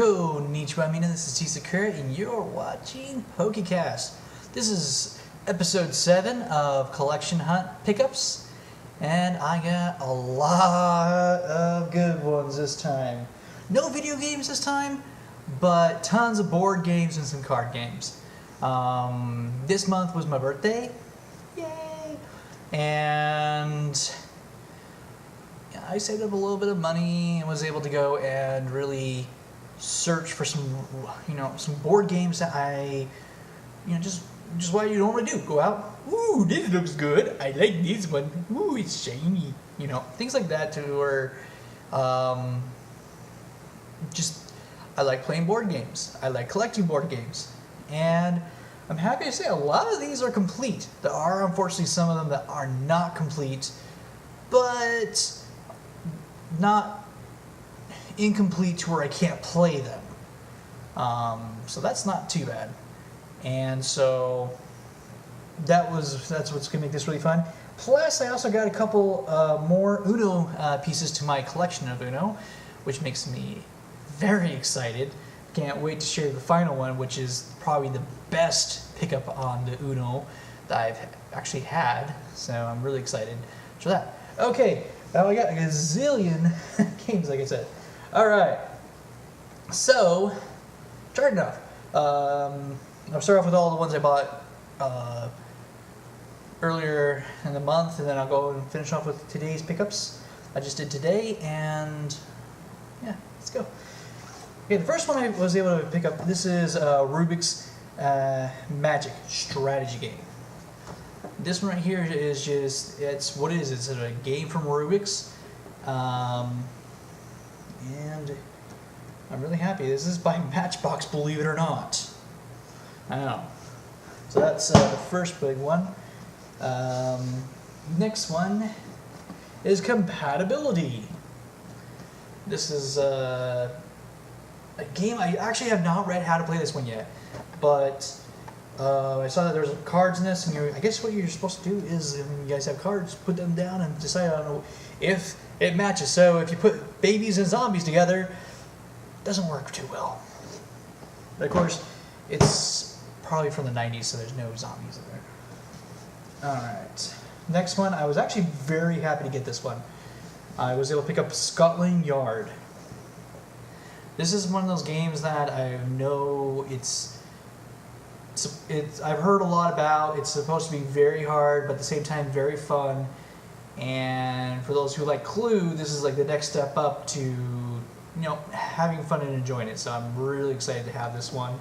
Konnichiwa, mina. This is T-Sakura, and you're watching PokeCast. This is episode 7 of Collection Hunt Pickups, and I got a lot of good ones this time. No video games this time, but tons of board games and some card games. This month was my birthday, yay! And I saved up a little bit of money and was able to go and really search for some board games that I, just what you normally do. Go out, ooh, this looks good. I like this one. Ooh, it's shiny. Things like that too. Or, I like playing board games. I like collecting board games, and I'm happy to say a lot of these are complete. There are unfortunately some of them that are not complete, but not incomplete to where I can't play them. So that's not too bad. And so that's what's gonna make this really fun. Plus, I also got a couple more Uno pieces to my collection of Uno, which makes me very excited. Can't wait to share the final one, which is probably the best pickup on the Uno that I've actually had. So I'm really excited for that. Okay, now I got a gazillion games, like I said. All right, so starting off, I'll start off with all the ones I bought earlier in the month, and then I'll go and finish off with today's pickups. I just did today, and yeah, let's go. Okay, the first one I was able to pick up, this is Rubik's Magic strategy game. This one right here is it's a game from Rubik's, and I'm really happy. This is by Matchbox, believe it or not. I know. So that's the first big one. Next one is compatibility. This is a game. I actually have not read how to play this one yet, but I saw that there's cards in this, and I guess what you're supposed to do is, when you guys have cards, put them down and decide on if it matches. So if you put babies and zombies together, it doesn't work too well. But of course, it's probably from the 90s, so there's no zombies in there. Alright. Next one, I was actually very happy to get this one. I was able to pick up Scotland Yard. This is one of those games that I know I've heard a lot about. It's supposed to be very hard, but at the same time very fun. And for those who like Clue, this is like the next step up to having fun and enjoying it. So I'm really excited to have this one.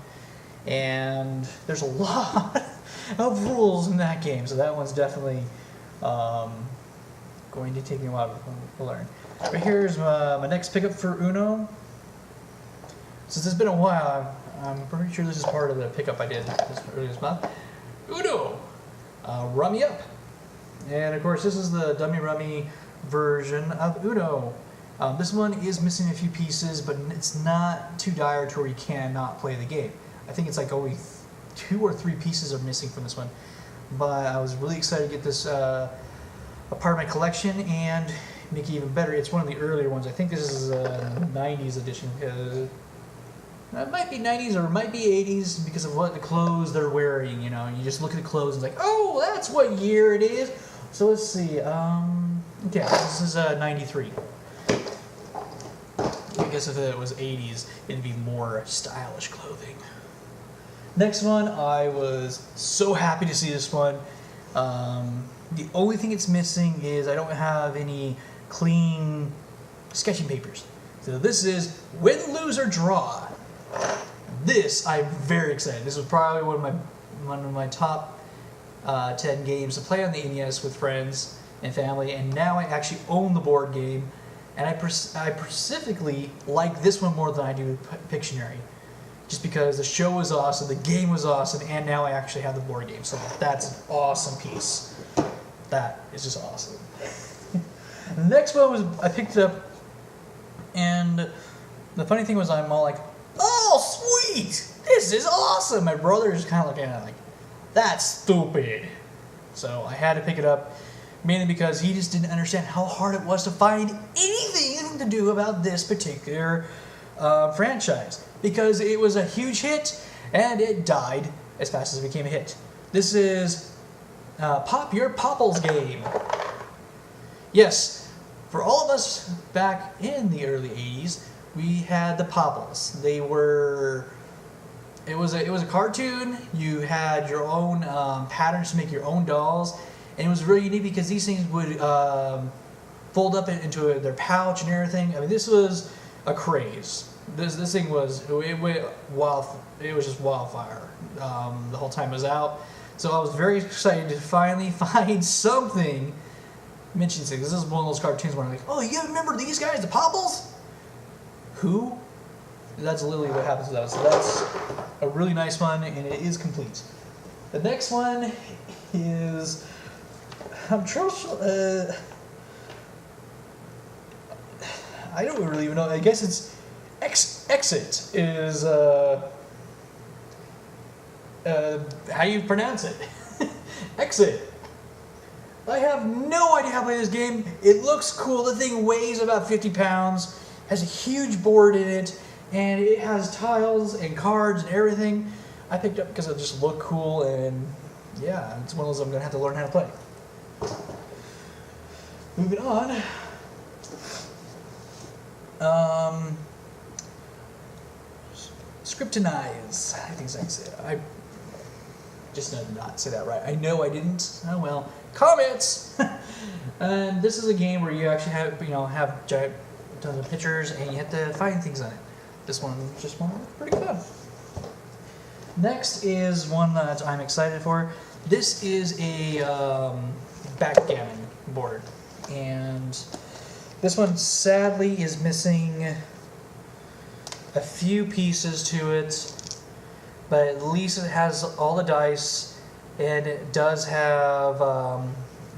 And there's a lot of rules in that game, so that one's definitely going to take me a while to learn. But here's my next pickup for Uno. Since it's been a while, I'm pretty sure this is part of the pickup I did earlier this month. Uno! Rummy Up! And of course, this is the Dummy Rummy version of Uno. This one is missing a few pieces, but it's not too dire to where you cannot play the game. I think it's like only 2 or 3 pieces are missing from this one. But I was really excited to get this a part of my collection and make it even better. It's one of the earlier ones. I think this is a 90s edition. It might be 90s or it might be 80s because of what the clothes they're wearing. You just look at the clothes and it's like, oh, that's what year it is. So let's see. Okay, this is 93. I guess if it was 80s, it'd be more stylish clothing. Next one, I was so happy to see this one. The only thing it's missing is I don't have any clean sketching papers. So this is Win, Lose, or Draw. This, I'm very excited. This was probably one of my top 10 games to play on the NES with friends and family, and now I actually own the board game, and I specifically like this one more than I do Pictionary, just because the show was awesome, the game was awesome, and now I actually have the board game, so that's an awesome piece. That is just awesome. The next one was, I picked it up, and the funny thing was I'm all like, oh, sweet! This is awesome! My brother is kind of looking at it like, that's stupid. So I had to pick it up, mainly because he just didn't understand how hard it was to find anything to do about this particular franchise because it was a huge hit and it died as fast as it became a hit. This is Pop Your Popples game. Yes, for all of us back in the early 80s, we had the Popples. They were... It was a cartoon. You had your own patterns to make your own dolls, and it was really unique because these things would fold up into their pouch and everything. I mean, this was a craze. This thing was it went wild. It was just wildfire the whole time it was out. So I was very excited to finally find something mentioning things. This is one of those cartoons where I'm like, oh, you remember these guys, the Popples? Who? That's literally what happens to those. So that's a really nice one, and it is complete. The next one is I'm trying. I don't really even know. I guess it's Exit is how you pronounce it. Exit. I have no idea how to play this game. It looks cool. The thing weighs about 50 pounds, has a huge board in it, and it has tiles and cards and everything. I picked it up because it just looked cool, and yeah, it's one of those I'm going to have to learn how to play. Moving on. Scriptonize. I think I said I just did not say that right. I know I didn't. Oh well. Comments. And this is a game where you actually have giant tons of pictures and you have to find things on it. This one just one pretty fun. Next is one that I'm excited for. This is a backgammon board, and this one sadly is missing a few pieces to it, but at least it has all the dice, and it does have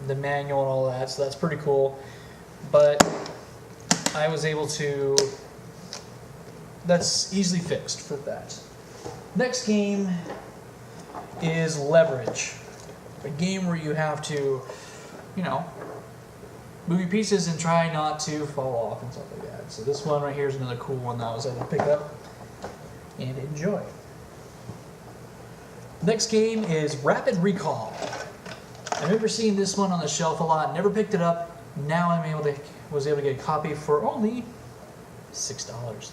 the manual and all that, so that's pretty cool. But I was able to... That's easily fixed for that. Next game is Leverage. A game where you have to, move your pieces and try not to fall off and stuff like that. So this one right here is another cool one that I was able to pick up and enjoy. Next game is Rapid Recall. I remember seeing this one on the shelf a lot, never picked it up. Now was able to get a copy for only $6.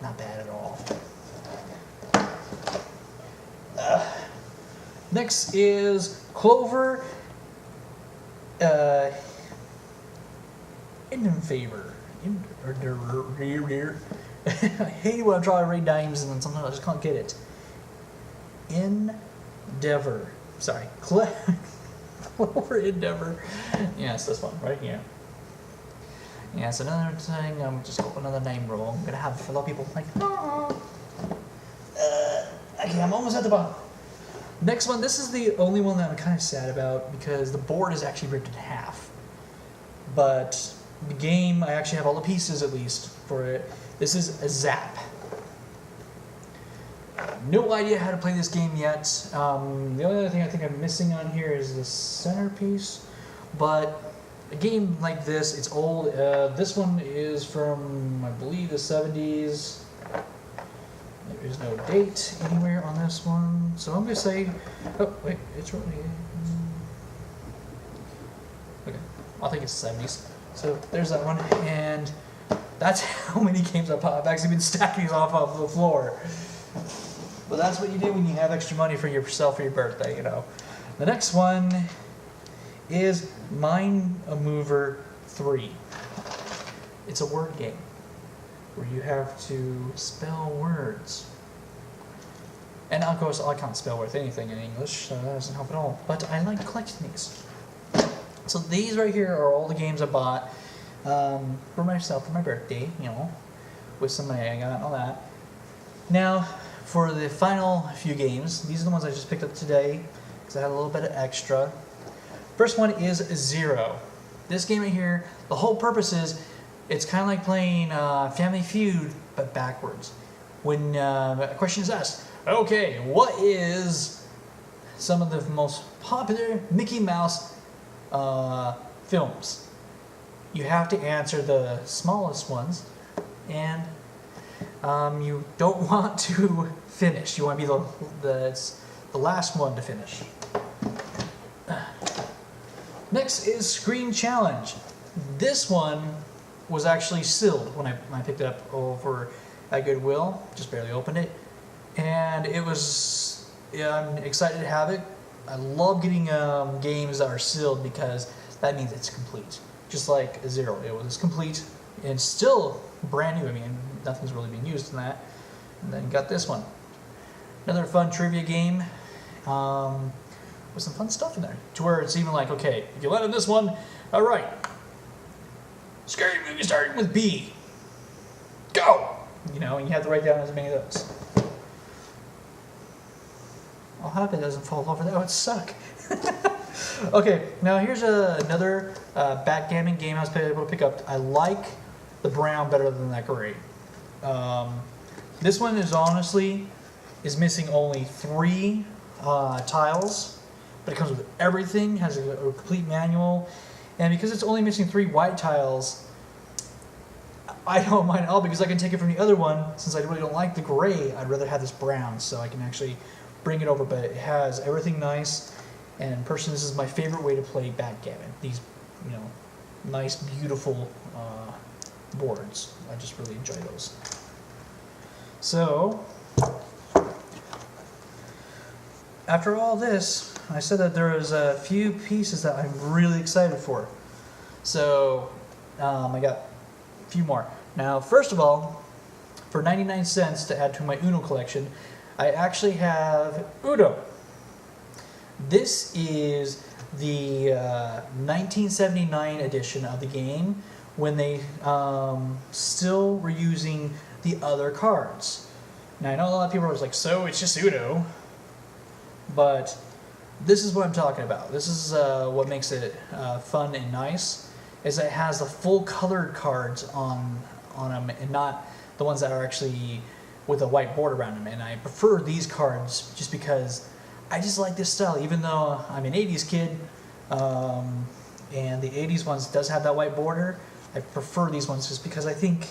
Not bad at all. Next is Clover in favor. I hate when I try to read names and then sometimes I just can't get it. Endeavor. Sorry. Clover Endeavor. Yes, this one right here. Yes, another thing, I'm just got another name wrong. I'm gonna have a lot of people like, okay, I'm almost at the bottom. Next one, this is the only one that I'm kind of sad about because the board is actually ripped in half. But the game, I actually have all the pieces at least for it. This is a Zap. No idea how to play this game yet. The only other thing I think I'm missing on here is the centerpiece. But a game like this, it's old. This one is from, I believe, the 70s. There is no date anywhere on this one. So I'm going to say, oh, wait, it's right here. Okay, I think it's the 70s. So there's that one. And that's how many games I've actually been stacking these off of the floor. But that's what you do when you have extra money for yourself for your birthday, The next one is Mind Mover 3. It's a word game where you have to spell words. And of course, I can't spell worth anything in English, so that doesn't help at all. But I like collecting these. So these right here are all the games I bought for myself for my birthday, with some money I got and all that. Now, for the final few games, these are the ones I just picked up today because I had a little bit of extra. First one is Zero. This game right here, the whole purpose is, it's kind of like playing Family Feud, but backwards. When a question is asked, okay, what is some of the most popular Mickey Mouse films? You have to answer the smallest ones, and you don't want to finish. You want to be the last one to finish. Next is Screen Challenge. This one was actually sealed when I picked it up over at Goodwill. Just barely opened it. And it was, yeah, I'm excited to have it. I love getting games that are sealed because that means it's complete. Just like Zero, it was complete and still brand new. I mean, nothing's really been used in that. And then got this one. Another fun trivia game with some fun stuff in there. To where it's even like, okay, if you land on this one, all right. Scary movie starting with B. Go! You know, and you have to write down as many of those. I'll hope it doesn't fall over. That would suck. Okay, now here's another backgammon game I was able to pick up. I like the brown better than that gray. This one is honestly missing only 3 tiles, but it comes with everything. Has a complete manual, and because it's only missing 3 white tiles, I don't mind at all because I can take it from the other one. Since I really don't like the gray, I'd rather have this brown, so I can actually bring it over. But it has everything nice, and personally, this is my favorite way to play backgammon. These, you know, nice, beautiful boards. I just really enjoy those. So, after all this, I said that there was a few pieces that I'm really excited for. So, I got a few more. Now, first of all, for 99 cents to add to my Uno collection, I actually have Uno. This is the 1979 edition of the game when they still were using the other cards. Now, I know a lot of people are like, so it's just Uno, but this is what I'm talking about. This is what makes it fun and nice, is that it has the full colored cards on them and not the ones that are actually with a white border around them. And I prefer these cards just because I just like this style, even though I'm an 80s kid, and the 80s ones does have that white border. I prefer these ones just because I think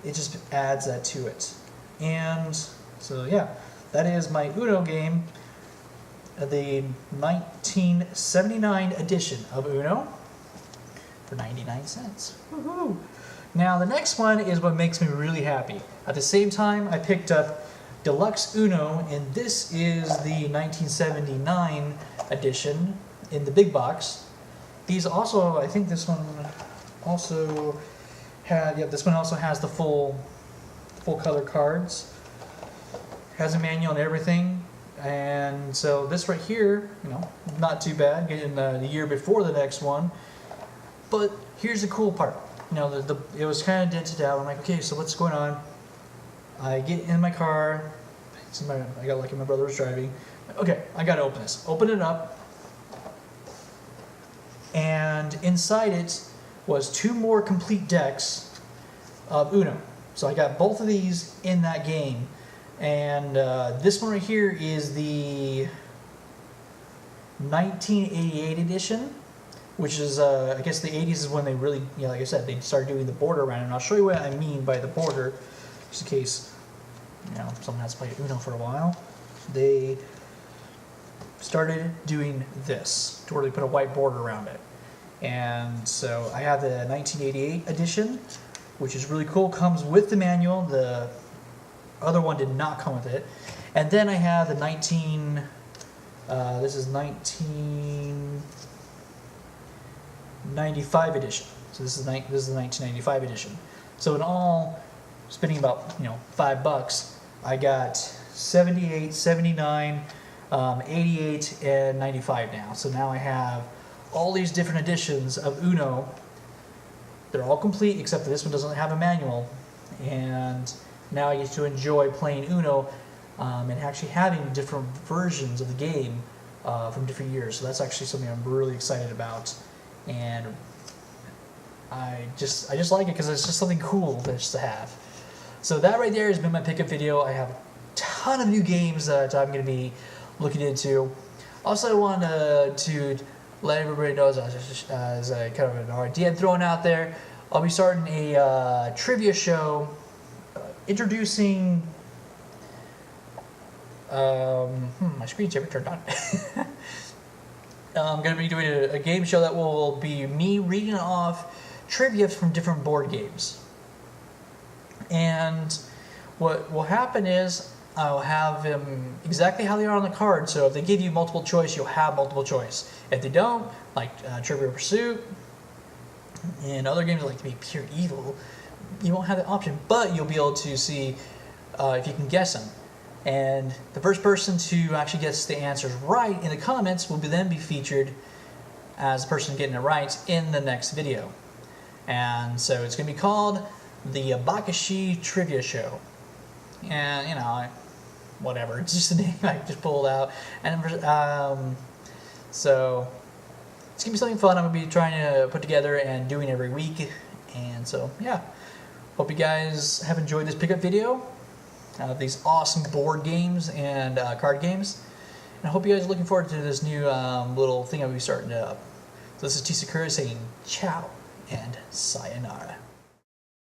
it just adds that to it. And so yeah, that is my Uno game, the 1979 edition of Uno for 99 cents. Woohoo! Now the next one is what makes me really happy. At the same time, I picked up Deluxe Uno, and this is the 1979 edition in the big box. These also, I think this one also had, yeah, this one also has the full color cards. Has a manual and everything. And so this right here, you know, not too bad, getting the year before the next one. But here's the cool part. You know, it was kind of dented out. I'm like, okay, so what's going on? I get in my car. I got lucky, my brother was driving. Okay, I gotta open this. Open it up. And inside it was 2 more complete decks of Uno. So I got both of these in that game. And this one right here is the 1988 edition, which is, I guess the 80s is when they really, you know, like I said, they started doing the border around it. And I'll show you what I mean by the border, just in case, you know, someone has played Uno for a while. They started doing this, to where they put a white border around it. And so I have the 1988 edition, which is really cool, comes with the manual. The other one did not come with it. And then I have the this is 1995 edition. So this is the 1995 edition. So in all, spending about, you know, $5, I got 78, 79, 88, and 95 now. So now I have all these different editions of Uno. They're all complete except for this one doesn't have a manual. And now I get to enjoy playing Uno and actually having different versions of the game from different years. So that's actually something I'm really excited about. And I just like it because it's just something cool just to have. So that right there has been my pickup video. I have a ton of new games that I'm going to be looking into. Also, I wanted to let everybody know, as a kind of an idea I'm throwing out there, I'll be starting a trivia show introducing. My screen's never turned on. I'm going to be doing a game show that will be me reading off trivia from different board games. And what will happen is I'll have them exactly how they are on the card. So if they give you multiple choice, you'll have multiple choice. If they don't, like Trivial Pursuit and other games like to be pure evil, you won't have the option, but you'll be able to see if you can guess them. And the first person to actually gets the answers right in the comments will then be featured as the person getting it right in the next video. And so it's going to be called the Abakashi Trivia Show. And, you know, whatever, it's just a name I just pulled out. And so it's going to be something fun I'm going to be trying to put together and doing every week. And so, yeah, hope you guys have enjoyed this pickup video. These awesome board games and card games. And I hope you guys are looking forward to this new little thing I'll be starting up. So this is T. Sakura saying ciao and sayonara.